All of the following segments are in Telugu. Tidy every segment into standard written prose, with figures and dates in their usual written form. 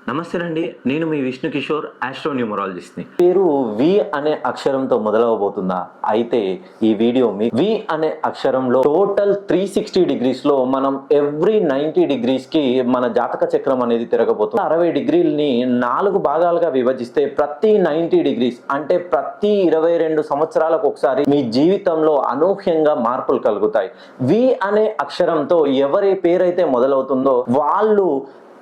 నమస్తే అండి. నేను మీ విష్ణు కిషోర్, ఆస్ట్రోన్యూమరాలజిస్ట్‌ని. పేరు వి అనే అక్షరంతో మొదలవబోతుందా? అయితే ఈ వీడియో వి అనే అక్షరంలో టోటల్ 360 డిగ్రీస్లో మనం ఎవ్రీ 90 డిగ్రీస్కి మన జాతక చక్రం అనేది తిరగబోతుంది. 60 డిగ్రీలని 4 భాగాలుగా విభజిస్తే ప్రతి 90 డిగ్రీస్ అంటే ప్రతి 22 సంవత్సరాలకు ఒకసారి మీ జీవితంలో అనూహ్యంగా మార్పులు కలుగుతాయి. వి అనే అక్షరంతో ఎవరి పేరైతే మొదలవుతుందో వాళ్ళు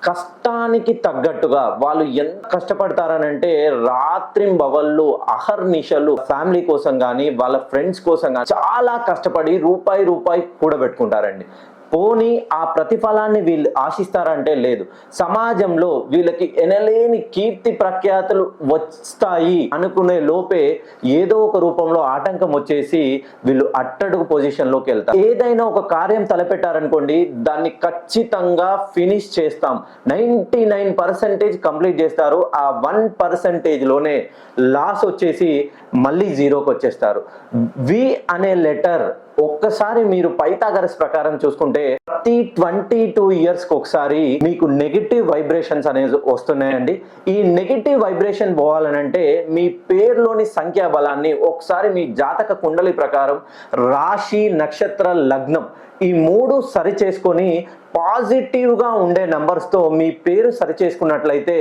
కష్టానికి తగ్గట్టుగా వాళ్ళు ఎంత కష్టపడతారనంటే రాత్రింబవళ్ళు అహర్నిశలు ఫ్యామిలీ కోసం కానీ వాళ్ళ ఫ్రెండ్స్ కోసం కానీ చాలా కష్టపడి రూపాయి కూడబెట్టుకుంటారండి. పోనీ ఆ ప్రతిఫలాన్ని వీళ్ళు ఆశిస్తారంటే లేదు. సమాజంలో వీళ్ళకి ఎనలేని కీర్తి ప్రఖ్యాతులు వస్తాయి అనుకునే లోపే ఏదో ఒక రూపంలో ఆటంకం వచ్చేసి వీళ్ళు అట్టడుగు పొజిషన్లోకి వెళ్తారు. ఏదైనా ఒక కార్యం తలపెట్టారనుకోండి, దాన్ని ఖచ్చితంగా ఫినిష్ చేస్తాం. 99% కంప్లీట్ చేస్తారు. ఆ 1%లోనే లాస్ వచ్చేసి మళ్ళీ జీరోకి వచ్చేస్తారు. వి అనే లెటర్ ఒక్కసారి మీరు పైథాగరస్ ప్రకారం చూసుకుంటే ప్రతి 22 ఇయర్స్కి ఒకసారి మీకు నెగిటివ్ వైబ్రేషన్స్ అనేది వస్తున్నాయండి. ఈ నెగిటివ్ వైబ్రేషన్ పోవాలనంటే మీ పేరులోని సంఖ్యా బలాన్ని ఒకసారి మీ జాతక కుండలి ప్రకారం రాశి, నక్షత్ర, లగ్నం ఈ 3 సరి చేసుకొని పాజిటివ్గా ఉండే నంబర్స్తో మీ పేరు సరి చేసుకున్నట్లయితే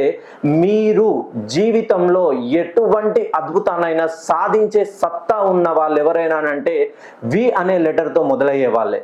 మీరు జీవితంలో ఎటువంటి అద్భుతాన్నైనా సాధించే సత్తా ఉన్న వాళ్ళు ఎవరైనా అంటే వి అనే లెటర్తో మొదలయ్యే వాళ్ళే.